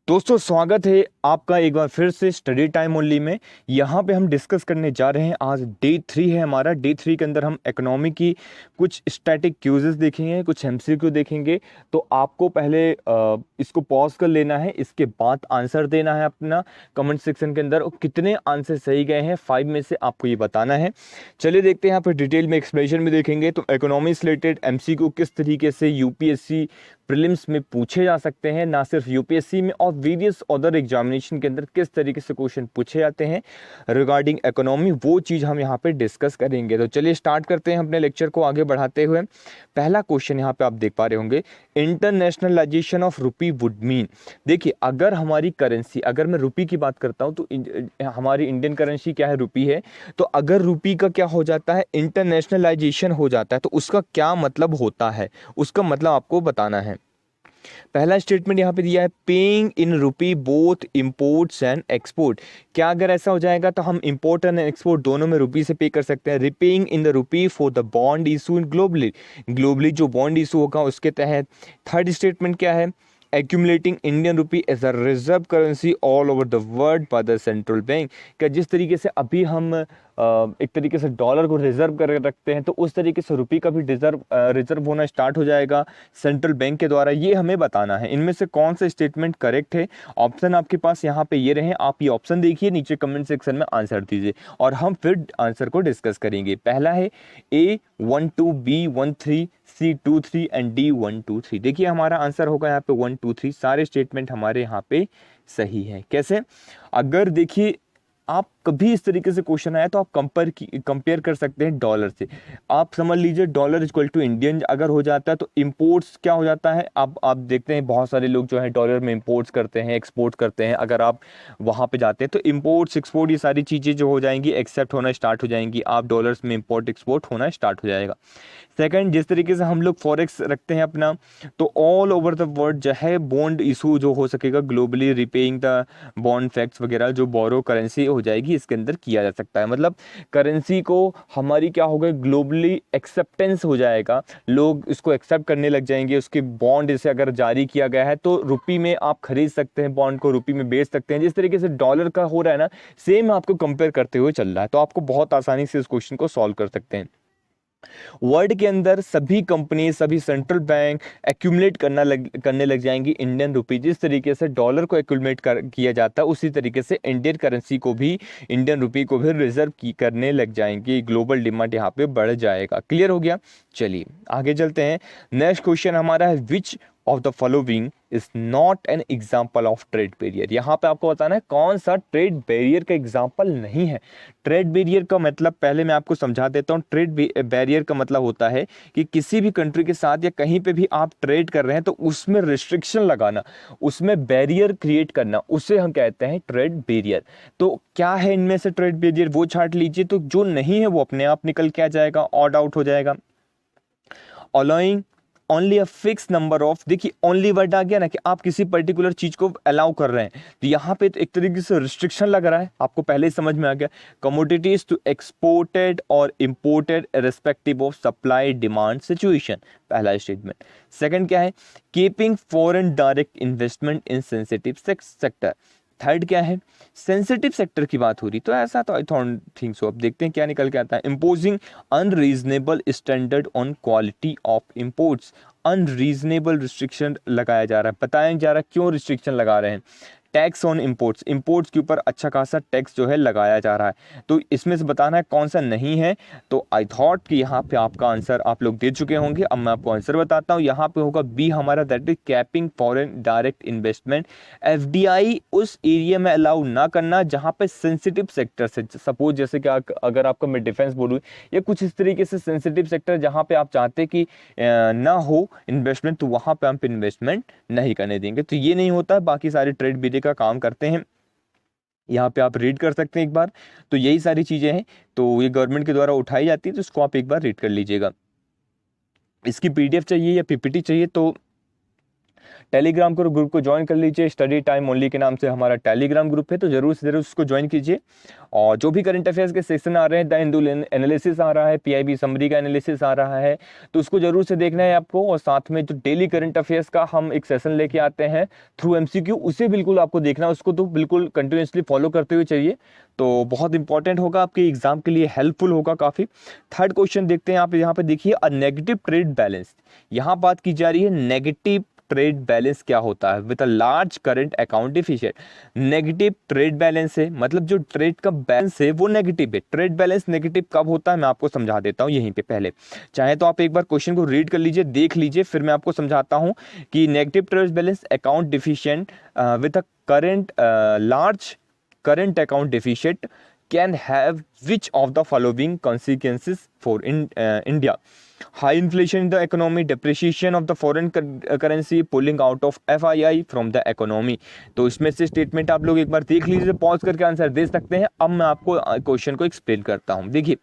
दोस्तों स्वागत है आपका एक बार फिर से स्टडी टाइम ओनली में। यहाँ पे हम डिस्कस करने जा रहे हैं। आज डे 3 है हमारा। डे 3 के अंदर हम इकोनॉमी की कुछ स्टैटिक क्यूजेस देखेंगे, कुछ एमसीक्यू देखेंगे। तो आपको पहले इसको पॉज कर लेना है, इसके बाद आंसर देना है अपना कमेंट सेक्शन के अंदर। और कितने आंसर सही गए हैं 5 में से आपको ये बताना है। चलिए देखते हैं, यहाँ पर डिटेल में एक्सप्लेनेशन में देखेंगे। तो इकोनॉमी से रिलेटेड एमसीक्यू किस तरीके से यूपीएससी प्रीलिम्स में पूछे जा सकते हैं, ना सिर्फ यूपीएससी में और वेरियस अदर एग्जामिनेशन के अंदर किस तरीके से क्वेश्चन पूछे जाते हैं रिगार्डिंग इकोनॉमी, वो चीज़ हम यहाँ पे डिस्कस करेंगे। तो चलिए स्टार्ट करते हैं अपने लेक्चर को आगे बढ़ाते हुए। पहला क्वेश्चन यहाँ पे आप देख पा रहे होंगे, internationalisation of rupee would mean. देखिए, अगर हमारी करेंसी, अगर मैं रुपी की बात करता हूँ तो हमारी इंडियन करेंसी क्या है, रुपी है। तो अगर रुपी का क्या हो जाता है, इंटरनेशनलाइजेशन हो जाता है, तो उसका क्या मतलब होता है, उसका मतलब आपको बताना है। पहला स्टेटमेंट यहाँ पे दिया है, paying in rupee both imports and export. क्या अगर ऐसा हो जाएगा तो हम इंपोर्ट एंड एक्सपोर्ट दोनों में रुपी से पे कर सकते हैं। Repaying in the rupee for the bond issue in globally, globally जो बॉन्ड इशू होगा उसके तहत। थर्ड स्टेटमेंट क्या है, accumulating Indian rupee as a reserve currency all over the world by the central bank. क्या जिस तरीके से अभी हम एक तरीके से डॉलर को रिजर्व कर रखते हैं, तो उस तरीके से रुपये का भी रिजर्व होना स्टार्ट हो जाएगा सेंट्रल बैंक के द्वारा। ये हमें बताना है। इनमें से कौन सा स्टेटमेंट करेक्ट है। ऑप्शन आपके पास यहाँ पे ये रहे, आप ये ऑप्शन देखिए, नीचे कमेंट सेक्शन में आंसर दीजिए और हम फिर आंसर को डिस्कस करेंगे। पहला है A12, B13, C23 and D123। देखिए हमारा आंसर होगा यहाँ पे 1 2 3। सारे स्टेटमेंट हमारे यहाँ पे सही है। कैसे, अगर देखिए आप कभी इस तरीके से क्वेश्चन आया तो आप कंपेयर कर सकते हैं डॉलर से। आप समझ लीजिए डॉलर इक्वल टू इंडियन अगर हो जाता है तो इंपोर्ट्स क्या हो जाता है। आप देखते हैं बहुत सारे लोग जो है डॉलर में इंपोर्ट्स करते हैं, एक्सपोर्ट करते हैं। अगर आप वहाँ पे जाते हैं तो इंपोर्ट्स एक्सपोर्ट ये सारी चीज़ें जो हो जाएंगी एक्सेप्ट होना स्टार्ट हो जाएंगी। आप डॉलर्स में इंपोर्ट एक्सपोर्ट होना स्टार्ट हो जाएगा। सेकंड, जिस तरीके से हम लोग फॉरेक्स रखते हैं अपना, तो ऑल ओवर द वर्ल्ड जो है बॉन्ड इशू जो हो सकेगा globally, repaying the bond facts वगैरह जो बोरो करेंसी हो जाएगी इसके अंदर किया जा सकता है। मतलब करेंसी को हमारी क्या होगा, ग्लोबली एक्सेप्टेंस हो जाएगा, लोग इसको एक्सेप्ट करने लग जाएंगे। उसके बॉन्ड इसे अगर जारी किया गया है तो रुपी में आप खरीद सकते हैं, बॉन्ड को रुपी में बेच सकते हैं। जिस तरीके से डॉलर का हो रहा है ना, सेम आपको कंपेयर करते हुए चल रहा है। तो आपको बहुत आसानी से इस क्वेश्चन को सॉल्व कर सकते हैं। वर्ल्ड के अंदर सभी कंपनी, सभी सेंट्रल बैंक एक्यूमुलेट करने लग जाएंगी इंडियन रुपी। जिस तरीके से डॉलर को एक्यूमुलेट किया जाता है उसी तरीके से इंडियन करेंसी को भी, इंडियन रुपी को भी रिजर्व करने लग जाएंगी। ग्लोबल डिमांड यहाँ पे बढ़ जाएगा। क्लियर हो गया। चलिए आगे चलते हैं। नेक्स्ट क्वेश्चन हमारा है, which of the following is not an example of trade barrier. यहाँ पे आपको बताना है कौन सा ट्रेड बैरियर का एग्जाम्पल नहीं है। ट्रेड बैरियर का मतलब पहले मैं आपको समझा देता हूँ। ट्रेड बैरियर का मतलब होता है कि किसी भी कंट्री के साथ या कहीं पे भी आप ट्रेड कर रहे हैं तो उसमें रिस्ट्रिक्शन लगाना, उसमें बैरियर क्रिएट करना, उसे हम कहते हैं ट्रेड बैरियर। तो क्या है इनमें से ट्रेड बैरियर, वो छांट लीजिए। तो जो नहीं है वो अपने आप निकल के आ जाएगा, ऑड आउट हो जाएगा। Allowing only a fix number of, देखिए ओनली वर्ड आ गया ना कि आप किसी पर्टिकुलर चीज को अलाउ कर रहे हैं, तो यहाँ पे तो एक तरीके से रिस्ट्रिक्शन लग रहा है। आपको पहले ही समझ में आ गया। कमोडिटीज टू एक्सपोर्टेड और imported respective of supply demand situation, पहला स्टेटमेंट। सेकंड क्या है, कीपिंग फॉरेन डायरेक्ट इन्वेस्टमेंट इन सेंसिटिव सेक्टर। थर्ड क्या है, सेंसिटिव सेक्टर की बात हो रही, तो ऐसा तो आई डोंट थिंक सो। अब देखते हैं क्या निकल के आता है। Imposing unreasonable standard on quality of imports, unreasonable restriction लगाया जा रहा है। बताया जा रहा है क्यों रिस्ट्रिक्शन लगा रहे हैं। टैक्स ऑन इंपोर्ट्स, इंपोर्ट्स के ऊपर अच्छा खासा टैक्स जो है लगाया जा रहा है। तो इसमें से बताना है कौन सा नहीं है। तो आई थॉट कि यहाँ पे आपका आंसर आप लोग दे चुके होंगे। अब मैं आपको आंसर बताता हूँ। यहाँ पे होगा बी हमारा, that is capping foreign direct investment. FDI उस एरिया में अलाउ ना करना जहाँ पे सेंसिटिव सेक्टर से, सपोज जैसे कि अगर आपका मैं डिफेंस बोलूँ या कुछ इस तरीके से सेंसिटिव सेक्टर जहाँ पे आप चाहते कि ना हो इन्वेस्टमेंट, तो वहाँ पे आप इन्वेस्टमेंट नहीं करने देंगे। तो ये नहीं होता। बाकी सारे ट्रेड बीडी का काम करते हैं। यहाँ पे आप रीड कर सकते हैं एक बार। तो यही सारी चीजें हैं, तो ये गवर्नमेंट के द्वारा उठाई जाती है, तो इसको आप एक बार रीड कर लीजिएगा। इसकी पीडीएफ चाहिए या पीपीटी चाहिए तो टेलीग्राम ग्रुप को ज्वाइन कर लीजिए। स्टडी टाइम ओनली के नाम से हमारा टेलीग्राम ग्रुप है, तो जरूर से जरूर उसको ज्वाइन कीजिए। और जो भी करंट अफेयर्स के सेक्शन आ रहे हैं, द हिंदू एनालिसिस आ रहा है, पीआईबी समरी का एनालिसिस आ रहा है, तो उसको जरूर से देखना है आपको। और साथ में जो डेली करंट अफेयर्स का हम एक सेशन लेके आते हैं थ्रू एमसीक्यू, उसे बिल्कुल आपको देखना है, उसको तो बिल्कुल कंटिन्यूसली फॉलो करते हुए चलिए, तो बहुत इंपॉर्टेंट होगा आपके एग्जाम के लिए, हेल्पफुल होगा काफ़ी। थर्ड क्वेश्चन देखते हैं आप यहाँ पे देखिए, अ नेगेटिव ट्रेड बैलेंस। यहाँ बात की जा रही है नेगेटिव ट्रेड बैलेंस क्या होता है, with a large current account deficient. Negative trade balance है मतलब जो ट्रेड का बैलेंस है वो नेगेटिव है। ट्रेड बैलेंस नेगेटिव कब होता है मैं आपको समझा देता हूँ यहीं पे। पहले चाहे तो आप एक बार क्वेश्चन को रीड कर लीजिए, देख लीजिए, फिर मैं आपको समझाता हूँ कि negative trade balance account deficient with a current large current account deficit can have which of the following consequences for India? High inflation in the economy, depreciation of the foreign currency, pulling out of FII from the economy। तो इसमें से statement आप लोग एक बार देख लीजिए, pause करके answer दे सकते हैं। अब मैं आपको क्वेश्चन को एक्सप्लेन करता हूं। देखिए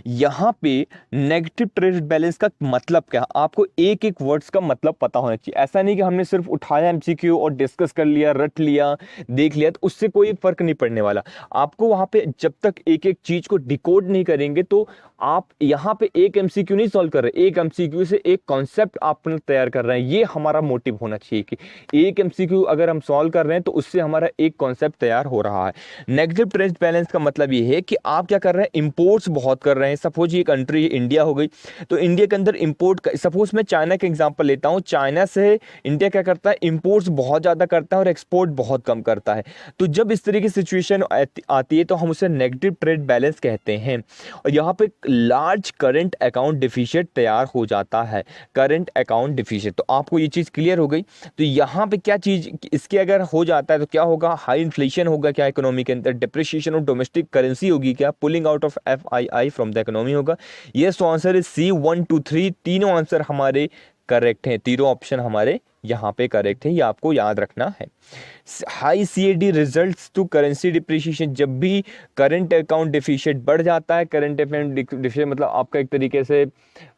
यहां पे नेगेटिव ट्रेड बैलेंस का मतलब क्या, आपको एक एक वर्ड्स का मतलब पता होना चाहिए। ऐसा नहीं कि हमने सिर्फ उठाया एमसीक्यू और डिस्कस कर लिया, रट लिया, देख लिया, तो उससे कोई फर्क नहीं पड़ने वाला। आपको वहां पे जब तक एक एक चीज को डिकोड नहीं करेंगे, तो आप यहां पे एक एमसीक्यू नहीं सॉल्व कर रहे, एक एमसीक्यू से एक कॉन्सेप्ट आप तैयार कर रहे हैं। ये हमारा मोटिव होना चाहिए कि एक एमसीक्यू अगर हम सॉल्व कर रहे हैं तो उससे हमारा एक कॉन्सेप्ट तैयार हो रहा है। नेगेटिव ट्रेड बैलेंस का मतलब ये है कि आप क्या कर रहे हैं, इंपोर्ट्स बहुत कर रहे हैं। सपोज ये कंट्री इंडिया हो गई, तो इंडिया के अंदर इंपोर्ट, सपोज मैं चाइना का एग्जांपल लेता हूं, चाइना से इंडिया क्या करता है, इंपोर्ट्स बहुत ज्यादा करता है और एक्सपोर्ट बहुत कम करता है। तो जब इस तरह की सिचुएशन आती है तो हम उसे नेगेटिव ट्रेड बैलेंस कहते हैं। और यहाँ पे लार्ज करंट अकाउंट डिफिशिट तैयार हो जाता है, करंट अकाउंट डिफिशिट। तो आपको ये चीज क्लियर हो गई। तो यहाँ पे क्या चीज इसके अगर हो जाता है तो क्या होगा, हाई इन्फ्लेशन होगा क्या इकोनॉमी के अंदर, डिप्रिसिएशन ऑफ डोमेस्टिक करेंसी होगी क्या, pulling out of FII from the economy होगा। यस, तो आंसर इज C 1 2 3, तीनों आंसर हमारे करेक्ट हैं, तीनों ऑप्शन हमारे यहाँ पे करेक्ट है, ये आपको याद रखना है। High CAD results to currency depreciation, जब भी करंट अकाउंट डिफिशिट बढ़ जाता है, करंट अकाउंट डिफिशिट मतलब आपका एक तरीके से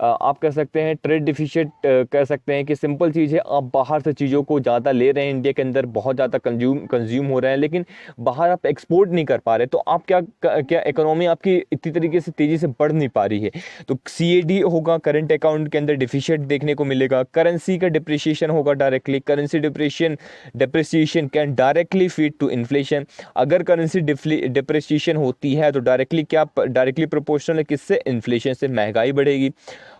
आप कह सकते हैं ट्रेड डिफिशिट, कह सकते हैं कि सिंपल चीज़ है, आप बाहर से चीज़ों को ज़्यादा ले रहे हैं, इंडिया के अंदर बहुत ज़्यादा कंज्यूम हो रहे हैं, लेकिन बाहर आप एक्सपोर्ट नहीं कर पा रहे, तो आप क्या इकोनॉमी आपकी इतनी तरीके से तेज़ी से बढ़ नहीं पा रही है। तो CAD होगा, करंट अकाउंट के अंदर डिफिशिट देखने को मिलेगा। करेंसी का डिप्रिसिएशन होगा directly, currency depreciation can directly feed to inflation. अगर करेंसी डिप्रिसिएशन होती है तो डायरेक्टली प्रोपोर्शनल है किससे, इन्फ्लेशन से, महंगाई बढ़ेगी।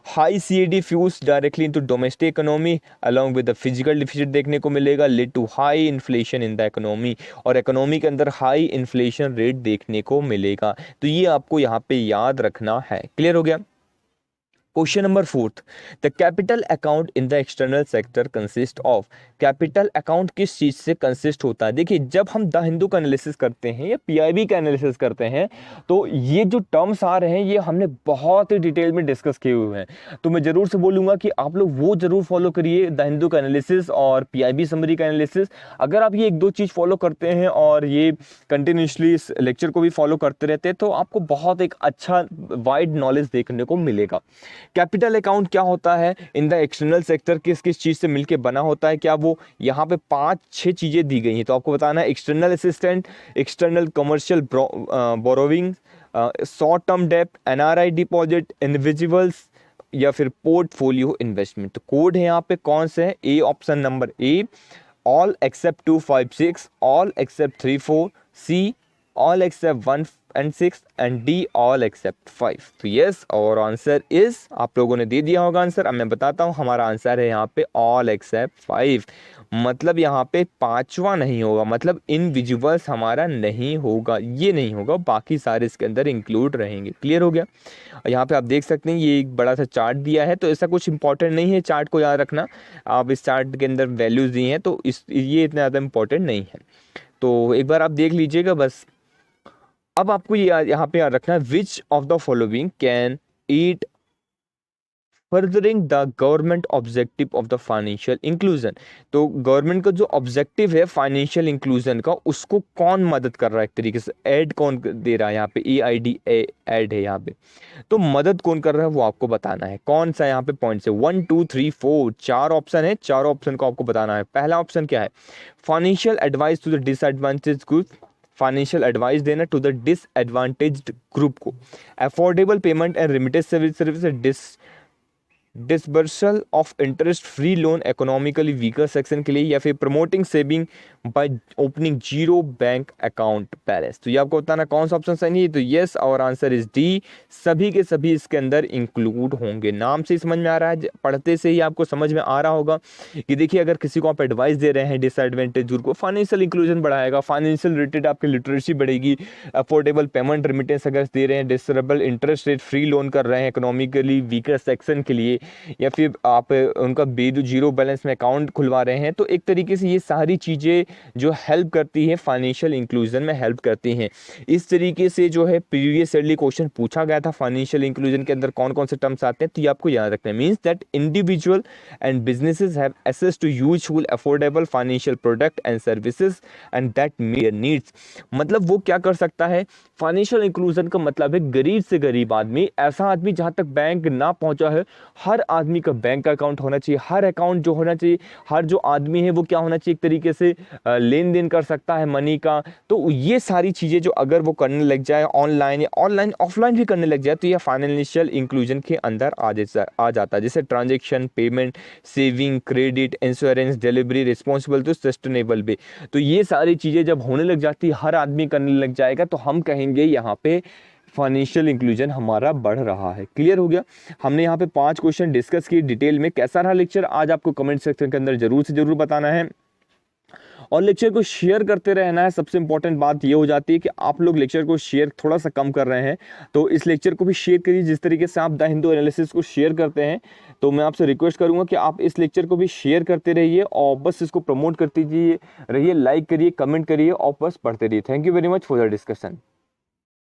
High CAD fuse directly into domestic economy along with the fiscal deficit देखने को मिलेगा, lead to high inflation in the economy, और इकोनॉमी के अंदर हाई इन्फ्लेशन रेट देखने को मिलेगा। तो ये आपको यहाँ पे याद रखना है। क्लियर हो गया। Question number 4, the capital account in the external sector consist of. Capital account किस चीज से कंसिस्ट होता है। देखिए जब हम द हिंदू का एनालिसिस करते हैं या PIB का एनालिसिस करते हैं, तो ये जो टर्म्स आ रहे हैं ये हमने बहुत ही डिटेल में डिस्कस किए हुए हैं। तो मैं जरूर से बोलूंगा कि आप लोग वो जरूर फॉलो करिए, द हिंदू का एनालिसिस और PIB समरी का एनालिसिस। अगर आप ये एक दो चीज फॉलो करते हैं और ये कंटिन्यूसली इस लेक्चर को भी फॉलो करते रहते हैं, तो आपको बहुत एक अच्छा वाइड नॉलेज देखने को मिलेगा। कैपिटल अकाउंट क्या होता है, इन द एक्सटर्नल सेक्टर किस किस चीज से मिलकर बना होता है, क्या वो यहाँ पे 5-6 चीजें दी गई हैं, तो आपको बताना है external assistant, external commercial borrowing, short term debt, NRI deposit, individuals, या फिर पोर्टफोलियो इन्वेस्टमेंट। तो कोड है यहाँ पे कौन से है, A option number A all except 2 5 6, all except 3 4, C all except 1 and 6, and D all except 5। तो यस, और आंसर इज, आप लोगों ने दे दिया होगा आंसर। अब मैं बताता हूँ, हमारा आंसर है यहाँ पे ऑल एक्सेप्ट 5। मतलब यहाँ पे पांचवा नहीं होगा, मतलब इंडिविजुअल्स हमारा नहीं होगा, ये नहीं होगा, बाकी सारे इसके अंदर इंक्लूड रहेंगे। क्लियर हो गया। यहाँ पे आप देख सकते हैं ये एक बड़ा सा चार्ट दिया है, तो ऐसा कुछ इंपॉर्टेंट नहीं है चार्ट को याद रखना। आप इस चार्ट के अंदर वैल्यूज दी हैं तो ये इतना ज़्यादा इंपॉर्टेंट नहीं है, तो एक बार आप देख लीजिएगा बस। अब आपको ये यहाँ पे याद रखना है, which of the following can eat furthering the government objective of the financial inclusion. तो गवर्नमेंट का जो ऑब्जेक्टिव है फाइनेंशियल इंक्लूजन का, उसको कौन मदद कर रहा है, एक तरीके से ऐड कौन दे रहा है, यहाँ पे EID ऐड है यहाँ पे, तो मदद कौन कर रहा है वो आपको बताना है। कौन सा यहाँ पे पॉइंट है, 1 2 3 4 चार ऑप्शन है, चार ऑप्शन को आपको बताना है। पहला ऑप्शन क्या है, financial advice to the disadvantage group, financial advice देना टू द डिसएडवांटेज्ड ग्रुप को, affordable payment and remittance service, disbursal of interest free loan economically weaker section के लिए, या फिर promoting saving by opening zero bank account balance. तो ये आपको बताना कौन सा ऑप्शन सही है। तो यस, और आंसर इज डी, सभी के सभी इसके अंदर इंक्लूड होंगे। नाम से समझ में आ रहा है, पढ़ते से ही आपको समझ में आ रहा होगा कि देखिए अगर किसी को आप एडवाइस दे रहे हैं डिसएडवांटेज ग्रुप को, फाइनेंशियल इंक्लूजन बढ़ाएगा, फाइनेंशियल रिलेटेड आपकी लिटरेसी बढ़ेगी, अफोर्डेबल पेमेंट रेमिटेंस अगर दे रहे हैं, डिसरेबल इंटरेस्ट रेट फ्री लोन कर रहे हैं इकोनॉमिकली वीकर सेक्शन के लिए, या फिर आप उनका जीरो बैलेंस में अकाउंट खुलवा रहे हैं, तो एक तरीके से ये सारी चीज़ें जो हेल्प करती है फाइनेंशियल इंक्लूजन में हेल्प करती हैं। इस तरीके से जो है प्रीवियस ईयरली क्वेश्चन पूछा गया था फाइनेंशियल इंक्लूजन के अंदर कौन कौन से टर्म्स आते हैं, तो ये आपको याद रखना है। Means that individual and businesses have access to useful affordable financial product and services and that meet their needs. मतलब वो क्या कर सकता है, फाइनेंशियल इंक्लूजन का मतलब है गरीब से गरीब आदमी, ऐसा आदमी जहाँ तक बैंक ना पहुँचा है, हर आदमी का बैंक अकाउंट होना चाहिए, हर अकाउंट जो होना चाहिए, हर जो आदमी है वो क्या होना चाहिए, एक तरीके से लेन देन कर सकता है मनी का। तो ये सारी चीज़ें जो अगर वो करने लग जाए ऑनलाइन या ऑनलाइन ऑफलाइन भी करने लग जाए, तो ये फाइनेंशियल इंक्लूजन के अंदर आ जाता है। जैसे transaction, payment, saving, credit, insurance, delivery, responsible to sustainable भी। तो ये सारी चीज़ें जब होने लग जाती है, हर आदमी करने लग जाएगा, तो हम कहेंगे यहाँ पे फाइनेंशियल इंक्लूजन हमारा बढ़ रहा है। क्लियर हो गया। हमने यहाँ पे 5 क्वेश्चन डिस्कस किए डिटेल में। कैसा रहा लेक्चर आज आपको कमेंट सेक्शन के अंदर जरूर से जरूर बताना है, और लेक्चर को शेयर करते रहना है। सबसे इंपॉर्टेंट बात ये हो जाती है कि आप लोग लेक्चर को शेयर थोड़ा सा कम कर रहे हैं, तो इस लेक्चर को भी शेयर करिए जिस तरीके से आप द हिंदू एनालिसिस को शेयर करते हैं। तो मैं आपसे रिक्वेस्ट करूंगा कि आप इस लेक्चर को भी शेयर करते रहिए और बस इसको प्रमोट करते रहिए, लाइक करिए, कमेंट करिए और बस पढ़ते रहिए। Thank you very much for the discussion.